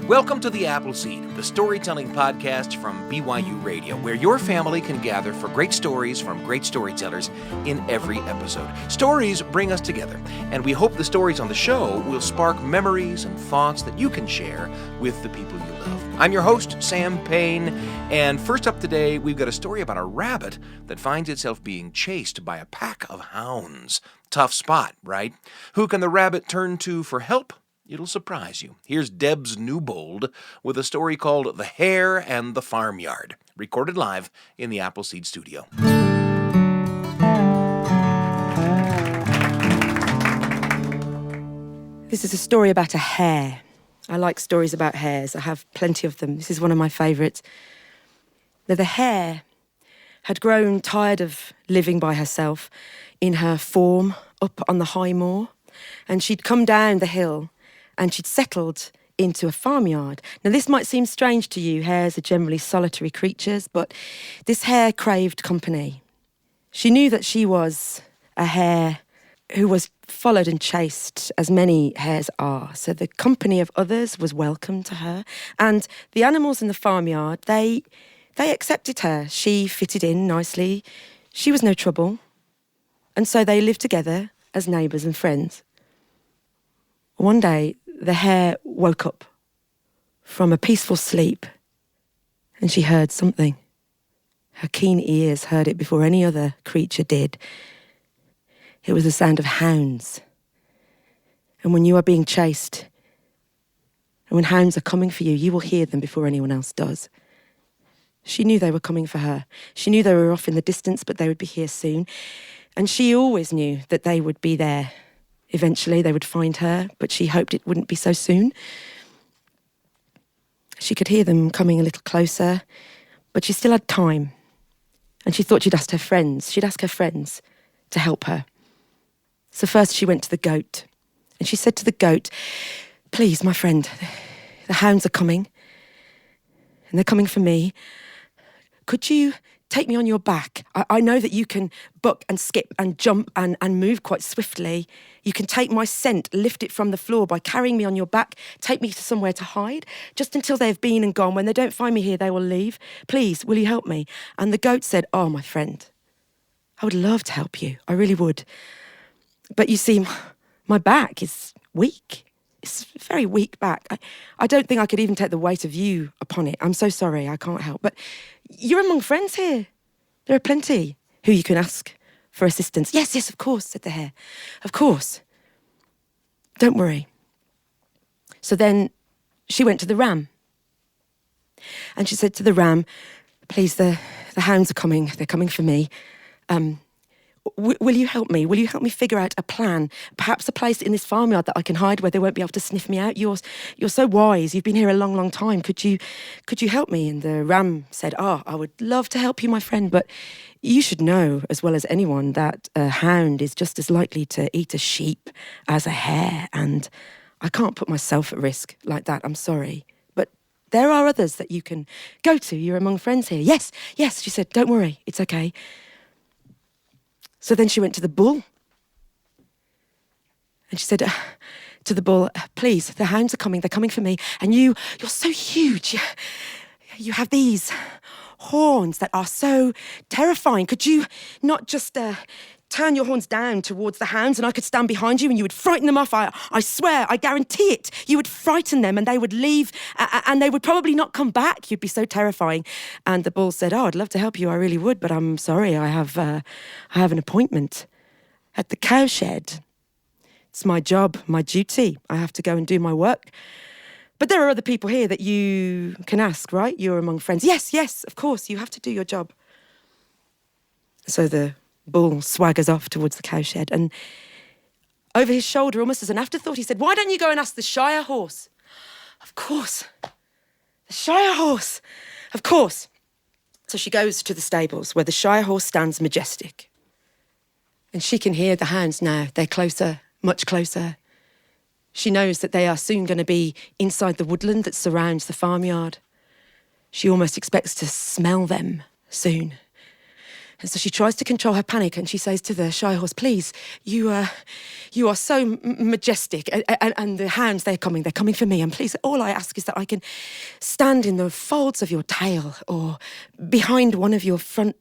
Welcome to The Appleseed, the storytelling podcast from BYUradio, where your family can gather for great stories from great storytellers in every episode. Stories bring us together, and we hope the stories on the show will spark memories and thoughts that you can share with the people you love. I'm your host, Sam Payne, and first up today, we've got a story about a rabbit that finds itself being chased by a pack of hounds. Tough spot, right? Who can the rabbit turn to for help? It'll surprise you. Here's Debs Newbold with a story called The Hare and the Farmyard, recorded live in the Appleseed studio. This is a story about a hare. I like stories about hares. I have plenty of them. This is one of my favourites. Now, the hare had grown tired of living by herself in her form up on the high moor, and she'd come down the hill and she'd settled into a farmyard. Now, this might seem strange to you. Hares are generally solitary creatures, but this hare craved company. She knew that she was a hare who was followed and chased, as many hares are. So the company of others was welcome to her. And the animals in the farmyard, they accepted her. She fitted in nicely. She was no trouble. And so they lived together as neighbours and friends. One day, the hare woke up from a peaceful sleep and she heard something. Her keen ears heard it before any other creature did. It was the sound of hounds. And when you are being chased, and when hounds are coming for you, you will hear them before anyone else does. She knew they were coming for her. She knew they were off in the distance, but they would be here soon. And she always knew that they would be there. Eventually they would find her, but she hoped it wouldn't be so soon. She could hear them coming a little closer, but she still had time. And she thought she'd ask her friends to help her. So first she went to the goat, and she said to the goat, "Please, my friend, the hounds are coming, and they're coming for me. Could you take me on your back? I know that you can buck and skip and jump and move quite swiftly. You can take my scent, lift it from the floor by carrying me on your back, take me to somewhere to hide, just until they've been and gone. When they don't find me here, they will leave. Please, will you help me?" And the goat said, "Oh, my friend, I would love to help you. I really would. But you see, my back is weak. It's a very weak back. I don't think I could even take the weight of you upon it. I'm so sorry, I can't help. But you're among friends here. There are plenty who you can ask for assistance." Yes, of course," said the hare. "Of course. Don't worry." So then she went to the ram. And she said to the ram, "Please, the hounds are coming. They're coming for me. Will you help me? Will you help me figure out a plan? Perhaps a place in this farmyard that I can hide where they won't be able to sniff me out. You're so wise. You've been here a long, long time. Could you help me?" And the ram said, "Oh, I would love to help you, my friend, but you should know as well as anyone that a hound is just as likely to eat a sheep as a hare, and I can't put myself at risk like that. I'm sorry. But there are others that you can go to. You're among friends here." Yes, she said, "Don't worry. It's okay." So then she went to the bull. And she said to the bull, "Please, the hounds are coming. They're coming for me. And you're so huge. You have these horns that are so terrifying. Could you not just turn your horns down towards the hounds and I could stand behind you and you would frighten them off? I swear, I guarantee it. You would frighten them and they would leave and they would probably not come back. You'd be so terrifying." And the bull said, "Oh, I'd love to help you. I really would, but I'm sorry. I have an appointment at the cowshed. It's my job, my duty. I have to go and do my work. But there are other people here that you can ask, right? You're among friends." Yes, of course. You have to do your job." So the bull swaggers off towards the cowshed, and over his shoulder, almost as an afterthought, he said, "Why don't you go and ask the Shire horse?" "Of course. The Shire horse. Of course." So she goes to the stables where the Shire horse stands majestic. And she can hear the hounds now. They're closer, much closer. She knows that they are soon going to be inside the woodland that surrounds the farmyard. She almost expects to smell them soon. And so she tries to control her panic, and she says to the shy horse, please, you are so majestic, and the hounds, they're coming for me, and please, all I ask is that I can stand in the folds of your tail or behind one of your front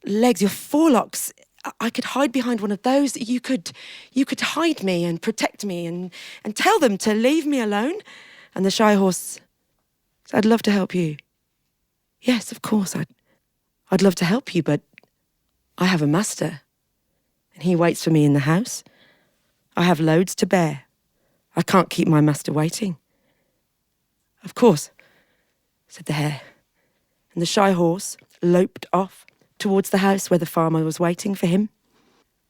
legs, your forelocks. I could hide behind one of those. You could hide me and protect me and tell them to leave me alone. And the shy horse said, I'd love to help you. Yes, of course, I'd love to help you, but I have a master, and he waits for me in the house. I have loads to bear. I can't keep my master waiting. Of course, said the hare, and the shy horse loped off towards the house where the farmer was waiting for him.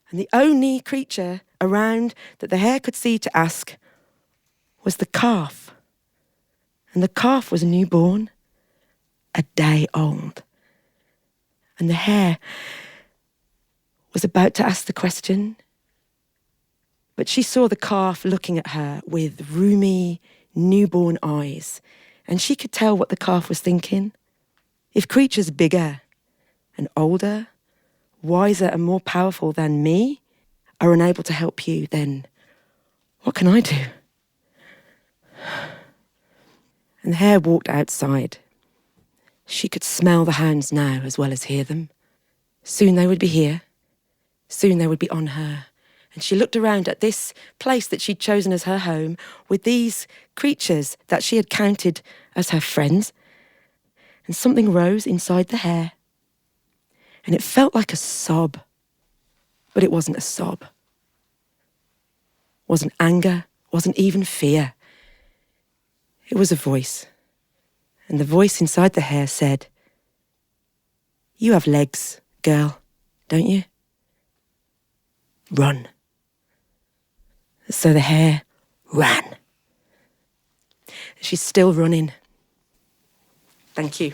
And the only creature around that the hare could see to ask was the calf. And the calf was newborn, a day old. And the hare was about to ask the question, but she saw the calf looking at her with roomy, newborn eyes, and she could tell what the calf was thinking. If creatures bigger and older, wiser and more powerful than me are unable to help you, then what can I do? And the hare walked outside. She could smell the hounds now as well as hear them. Soon they would be here. Soon they would be on her. And she looked around at this place that she'd chosen as her home with these creatures that she had counted as her friends. And something rose inside the hare. And it felt like a sob. But it wasn't a sob. Wasn't anger, wasn't even fear. It was a voice. And the voice inside the hare said, you have legs, girl, don't you? Run. So the hare ran. She's still running. Thank you.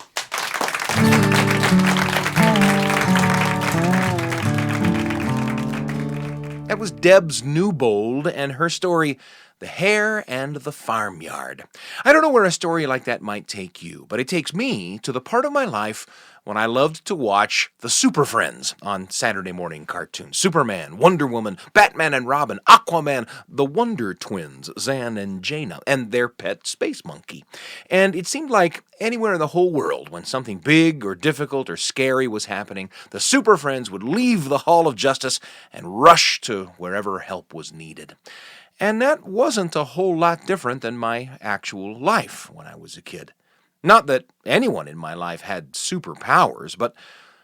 That was Debs Newbold and her story, The Hare and the Farmyard. I don't know where a story like that might take you, but it takes me to the part of my life when I loved to watch the Super Friends on Saturday morning cartoons. Superman, Wonder Woman, Batman and Robin, Aquaman, the Wonder Twins, Zan and Jaina, and their pet space monkey. And it seemed like anywhere in the whole world, when something big or difficult or scary was happening, the Super Friends would leave the Hall of Justice and rush to wherever help was needed. And that wasn't a whole lot different than my actual life when I was a kid. Not that anyone in my life had superpowers, but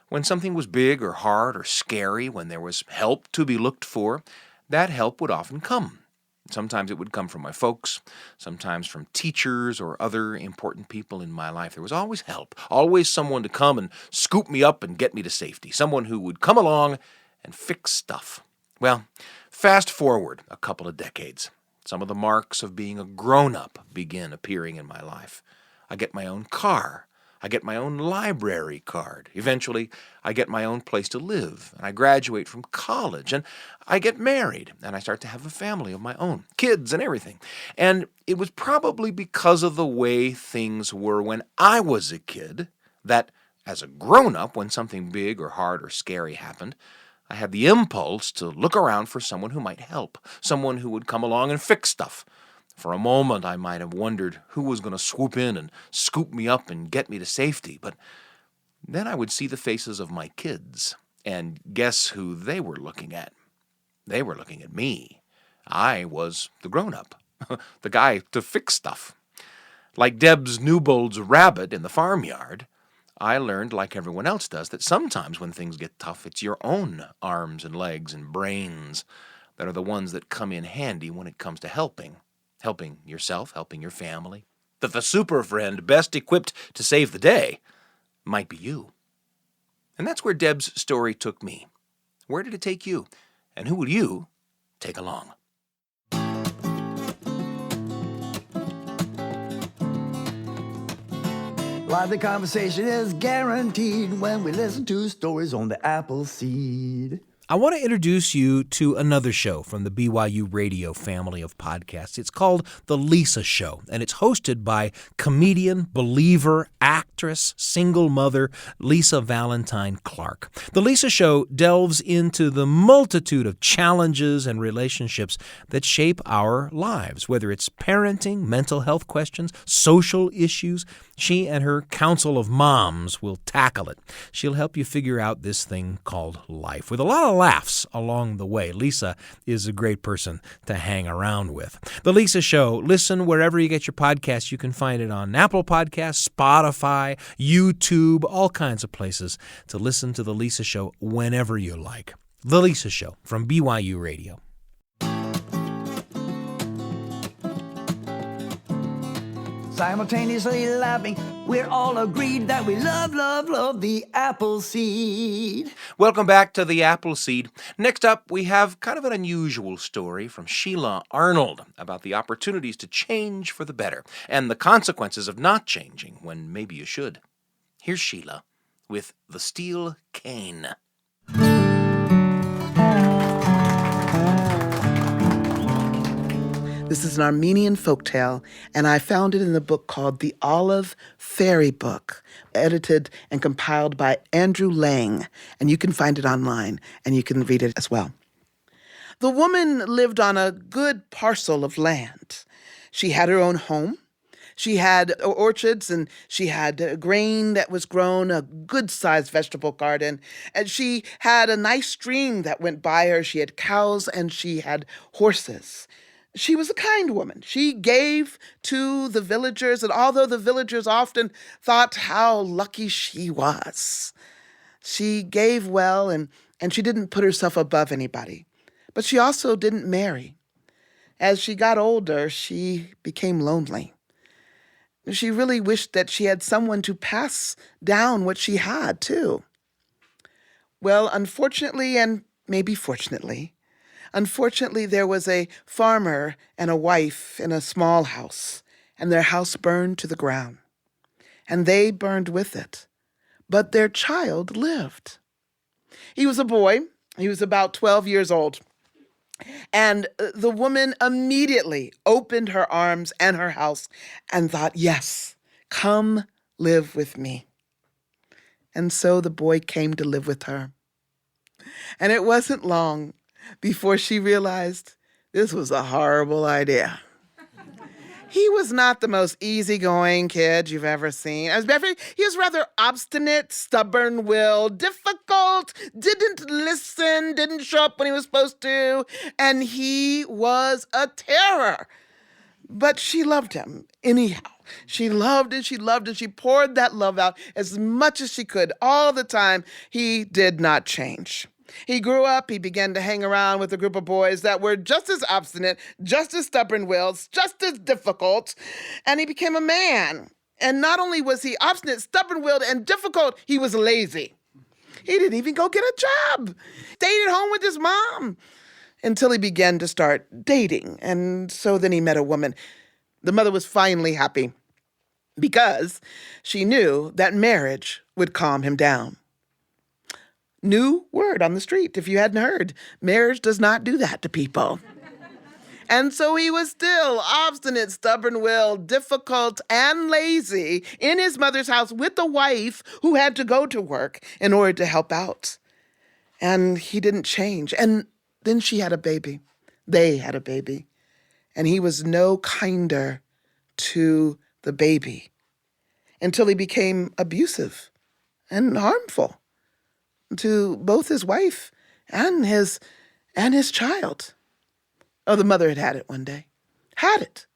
when something was big or hard or scary, when there was help to be looked for, that help would often come. Sometimes it would come from my folks, sometimes from teachers or other important people in my life. There was always help, always someone to come and scoop me up and get me to safety, someone who would come along and fix stuff. Well, fast forward a couple of decades. Some of the marks of being a grown-up begin appearing in my life. I get my own car. I get my own library card. Eventually, I get my own place to live, and I graduate from college, and I get married, and I start to have a family of my own, kids and everything. And it was probably because of the way things were when I was a kid that, as a grown-up, when something big or hard or scary happened, I had the impulse to look around for someone who might help, someone who would come along and fix stuff. For a moment, I might have wondered who was going to swoop in and scoop me up and get me to safety, but then I would see the faces of my kids, and guess who they were looking at? They were looking at me. I was the grown-up, the guy to fix stuff. Like Debs Newbold's rabbit in the farmyard, I learned, like everyone else does, that sometimes when things get tough, it's your own arms and legs and brains that are the ones that come in handy when it comes to helping yourself, helping your family. That the super friend best equipped to save the day might be you. And that's where Deb's story took me. Where did it take you? And who will you take along? Lively conversation is guaranteed when we listen to stories on the Apple Seed. I want to introduce you to another show from the BYUradio family of podcasts. It's called The Lisa Show, and it's hosted by comedian, believer, actor, actress, single mother, Lisa Valentine Clark. The Lisa Show delves into the multitude of challenges and relationships that shape our lives, whether it's parenting, mental health questions, social issues. She and her council of moms will tackle it. She'll help you figure out this thing called life with a lot of laughs along the way. Lisa is a great person to hang around with. The Lisa Show, listen wherever you get your podcasts. You can find it on Apple Podcasts, Spotify, YouTube, all kinds of places to listen to The Lisa Show whenever you like. The Lisa Show from BYU Radio. Simultaneously laughing, we're all agreed that we love, love, love the apple seed. Welcome back to The Apple Seed. Next up, we have kind of an unusual story from Sheila Arnold about the opportunities to change for the better and the consequences of not changing when maybe you should. Here's Sheila with The Steel Cane. This is an Armenian folktale, and I found it in the book called The Olive Fairy Book, edited and compiled by Andrew Lang, and you can find it online, and you can read it as well. The woman lived on a good parcel of land. She had her own home. She had orchards, and she had grain that was grown, a good-sized vegetable garden, and she had a nice stream that went by her. She had cows, and she had horses. She was a kind woman. She gave to the villagers, and although the villagers often thought how lucky she was, she gave well, and she didn't put herself above anybody. But she also didn't marry. As she got older, she became lonely. She really wished that she had someone to pass down what she had, too. Well, unfortunately, and maybe fortunately, there was a farmer and a wife in a small house, and their house burned to the ground. And they burned with it. But their child lived. He was a boy. He was about 12 years old. And the woman immediately opened her arms and her house and thought, yes, come live with me. And so the boy came to live with her. And it wasn't long before she realized this was a horrible idea. He was not the most easygoing kid you've ever seen. He was rather obstinate, stubborn-willed, difficult, didn't listen, didn't show up when he was supposed to, and he was a terror. But she loved him anyhow. She loved and she loved and she poured that love out as much as she could all the time. He did not change. He grew up, he began to hang around with a group of boys that were just as obstinate, just as stubborn-willed, just as difficult, and he became a man. And not only was he obstinate, stubborn-willed, and difficult, he was lazy. He didn't even go get a job. Stayed at home with his mom until he began to start dating. And so then he met a woman. The mother was finally happy because she knew that marriage would calm him down. New word on the street, if you hadn't heard. Marriage does not do that to people. And so he was still obstinate, stubborn-willed, difficult, and lazy in his mother's house with a wife who had to go to work in order to help out. And he didn't change. And then she had a baby. They had a baby. And he was no kinder to the baby until he became abusive and harmful to both his wife and his child. Oh, the mother had it one day. Had it.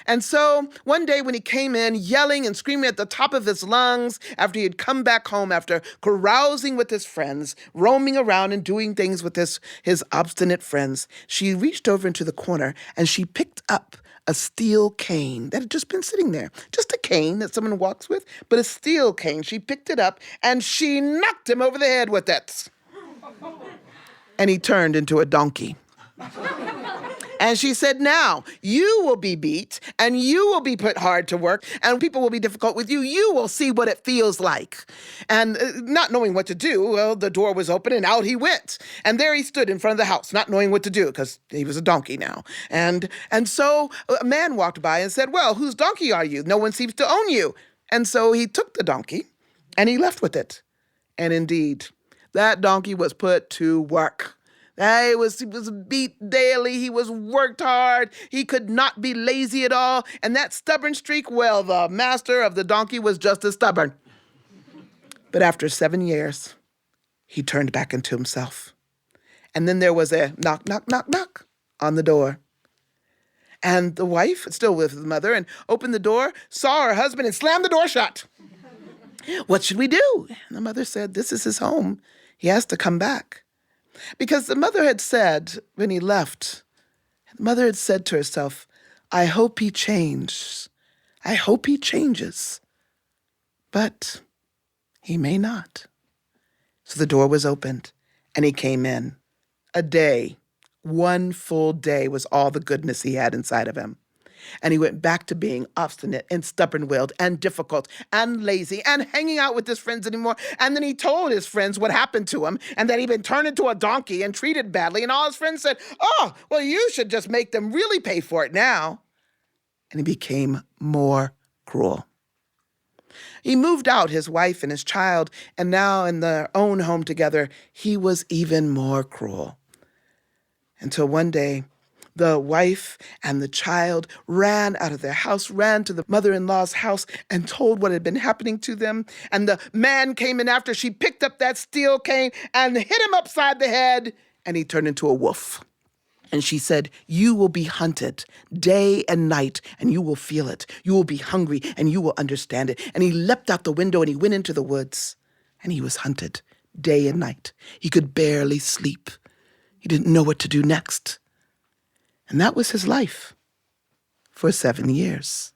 And so one day when he came in yelling and screaming at the top of his lungs after he had come back home after carousing with his friends, roaming around and doing things with his obstinate friends, she reached over into the corner and she picked up a steel cane that had just been sitting there. Just a cane that someone walks with, but a steel cane. She picked it up and she knocked him over the head with it. And he turned into a donkey. And she said, now, you will be beat, and you will be put hard to work, and people will be difficult with you. You will see what it feels like. And not knowing what to do, well, the door was open, and out he went. And there he stood in front of the house, not knowing what to do, because he was a donkey now. And so a man walked by and said, well, whose donkey are you? No one seems to own you. And so he took the donkey and he left with it. And indeed, that donkey was put to work. He was beat daily. He was worked hard. He could not be lazy at all. And that stubborn streak, well, the master of the donkey was just as stubborn. But after 7 years, he turned back into himself. And then there was a knock, knock, knock, knock on the door. And the wife, still with the mother, and opened the door, saw her husband, and slammed the door shut. What should we do? And the mother said, this is his home. He has to come back. Because the mother had said, when he left, the mother had said to herself, I hope he changes. I hope he changes. But he may not. So the door was opened, and he came in. A day, one full day was all the goodness he had inside of him. And he went back to being obstinate and stubborn-willed and difficult and lazy and hanging out with his friends anymore. And then he told his friends what happened to him and that he'd been turned into a donkey and treated badly. And all his friends said, oh, well, you should just make them really pay for it now. And he became more cruel. He moved out his wife and his child, and now in their own home together, he was even more cruel. Until one day, the wife and the child ran out of their house, ran to the mother-in-law's house and told what had been happening to them. And the man came in after. She picked up that steel cane and hit him upside the head, and he turned into a wolf. And she said, you will be hunted day and night, and you will feel it. You will be hungry, and you will understand it. And he leapt out the window, and he went into the woods, and he was hunted day and night. He could barely sleep. He didn't know what to do next. And that was his life for 7 years.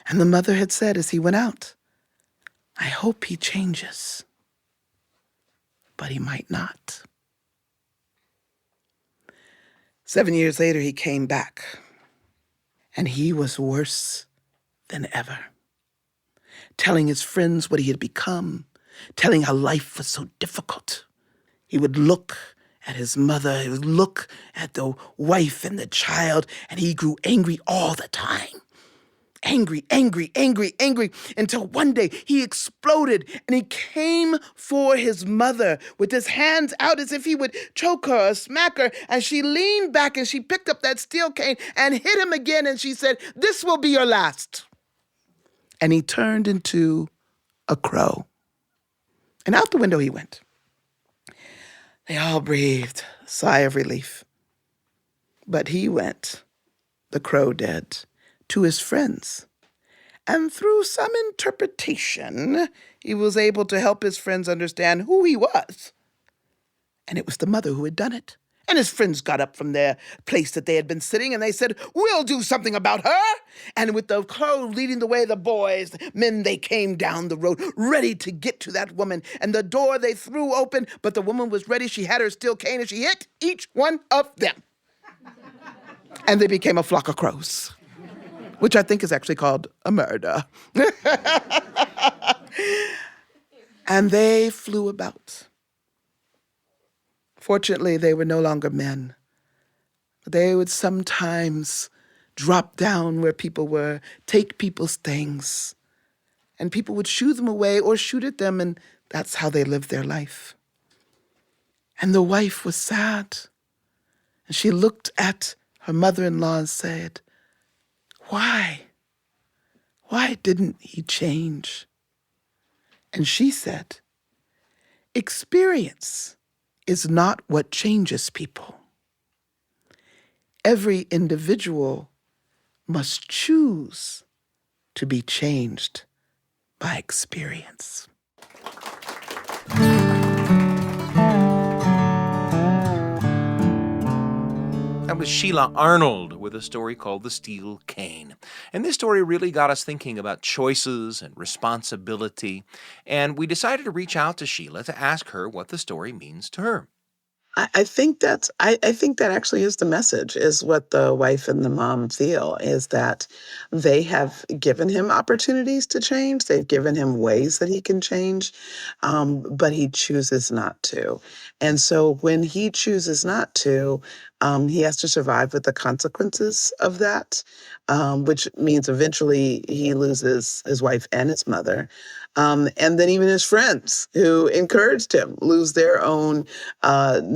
And the mother had said as he went out, I hope he changes. But he might not. 7 years later, he came back. And he was worse than ever. Telling his friends what he had become. Telling how life was so difficult. He would look at his mother, he would look at the wife and the child, and he grew angry all the time. Angry, angry, angry, angry, until one day he exploded and he came for his mother with his hands out as if he would choke her or smack her, and she leaned back and she picked up that steel cane and hit him again, and she said, this will be your last. And he turned into a crow. And out the window he went. They all breathed a sigh of relief. But he went, the crow did, to his friends. And through some interpretation, he was able to help his friends understand who he was. And it was the mother who had done it. And his friends got up from their place that they had been sitting, and they said, we'll do something about her. And with the crow leading the way, the boys, the men, they came down the road, ready to get to that woman. And the door they threw open, but the woman was ready. She had her steel cane, and she hit each one of them. And they became a flock of crows, which I think is actually called a murder. And they flew about. Fortunately, they were no longer men. They would sometimes drop down where people were, take people's things, and people would shoo them away or shoot at them, and that's how they lived their life. And the wife was sad, and she looked at her mother-in-law and said, why? Why didn't he change? And she said, experience is not what changes people. Every individual must choose to be changed by experience. That was Sheila Arnold with a story called The Steel Cane. And this story really got us thinking about choices and responsibility. And we decided to reach out to Sheila to ask her what the story means to her. I think I think that actually is the message, is what the wife and the mom feel, is that they have given him opportunities to change. They've given him ways that he can change, but he chooses not to. And so when he chooses not to, he has to survive with the consequences of that, which means eventually he loses his wife and his mother. And then even his friends who encouraged him lose their own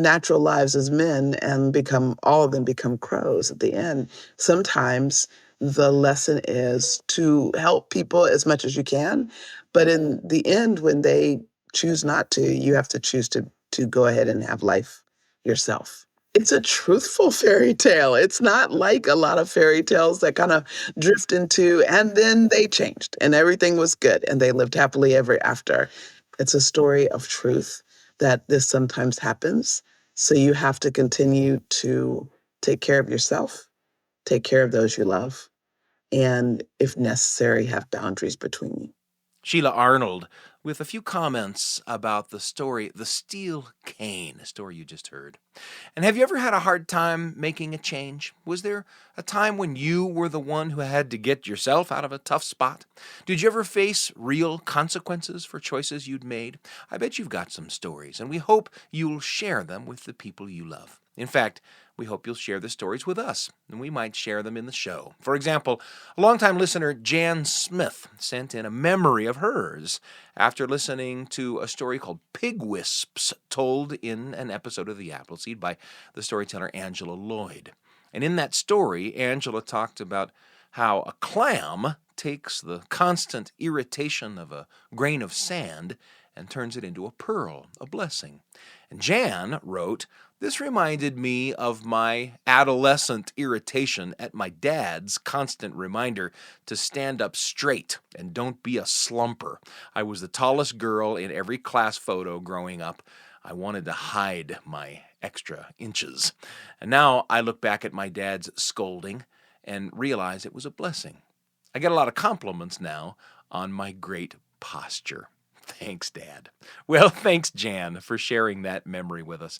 natural lives as men and all of them become crows at the end. Sometimes the lesson is to help people as much as you can, but in the end, when they choose not to, you have to choose to go ahead and have life yourself. It's a truthful fairy tale. It's not like a lot of fairy tales that kind of drift into, and then they changed and everything was good and they lived happily ever after. It's a story of truth that this sometimes happens. So you have to continue to take care of yourself, take care of those you love, and if necessary, have boundaries between you. Sheila Arnold with a few comments about the story, The Steel Cane, a story you just heard. And have you ever had a hard time making a change? Was there a time when you were the one who had to get yourself out of a tough spot? Did you ever face real consequences for choices you'd made? I bet you've got some stories, and we hope you'll share them with the people you love. In fact, we hope you'll share the stories with us, and we might share them in the show. For example, a longtime listener, Jan Smith, sent in a memory of hers after listening to a story called Pig Wisps, told in an episode of The Appleseed by the storyteller Angela Lloyd. And in that story, Angela talked about how a clam takes the constant irritation of a grain of sand and turns it into a pearl, a blessing. And Jan wrote, "This reminded me of my adolescent irritation at my dad's constant reminder to stand up straight and don't be a slumper. I was the tallest girl in every class photo growing up. I wanted to hide my extra inches. And now I look back at my dad's scolding and realize it was a blessing. I get a lot of compliments now on my great posture." Thanks, Dad. Well, thanks, Jan, for sharing that memory with us.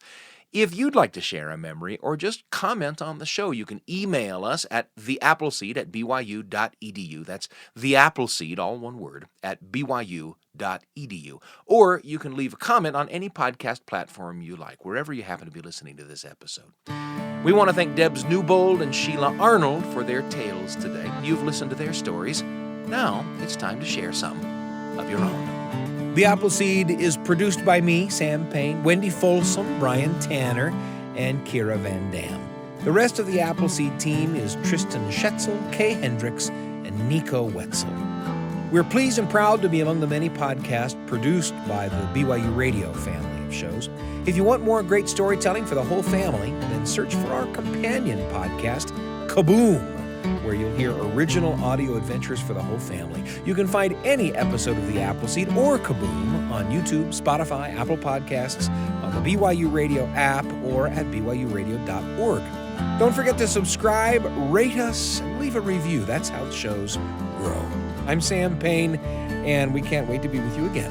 If you'd like to share a memory or just comment on the show, you can email us at theappleseed@byu.edu. That's theappleseed, all one word, at byu.edu. Or you can leave a comment on any podcast platform you like, wherever you happen to be listening to this episode. We want to thank Debs Newbold and Sheila Arnold for their tales today. You've listened to their stories. Now it's time to share some of your own. The Appleseed is produced by me, Sam Payne, Wendy Folsom, Brian Tanner, and Kira Van Dam. The rest of the Appleseed team is Tristan Schetzel, Kay Hendricks, and Nico Wetzel. We're pleased and proud to be among the many podcasts produced by the BYUradio family of shows. If you want more great storytelling for the whole family, then search for our companion podcast, Kaboom, where you'll hear original audio adventures for the whole family. You can find any episode of The Appleseed or Kaboom on YouTube, Spotify, Apple Podcasts, on the BYU Radio app, or at byuradio.org. Don't forget to subscribe, rate us, and leave a review. That's how shows grow. I'm Sam Payne, and we can't wait to be with you again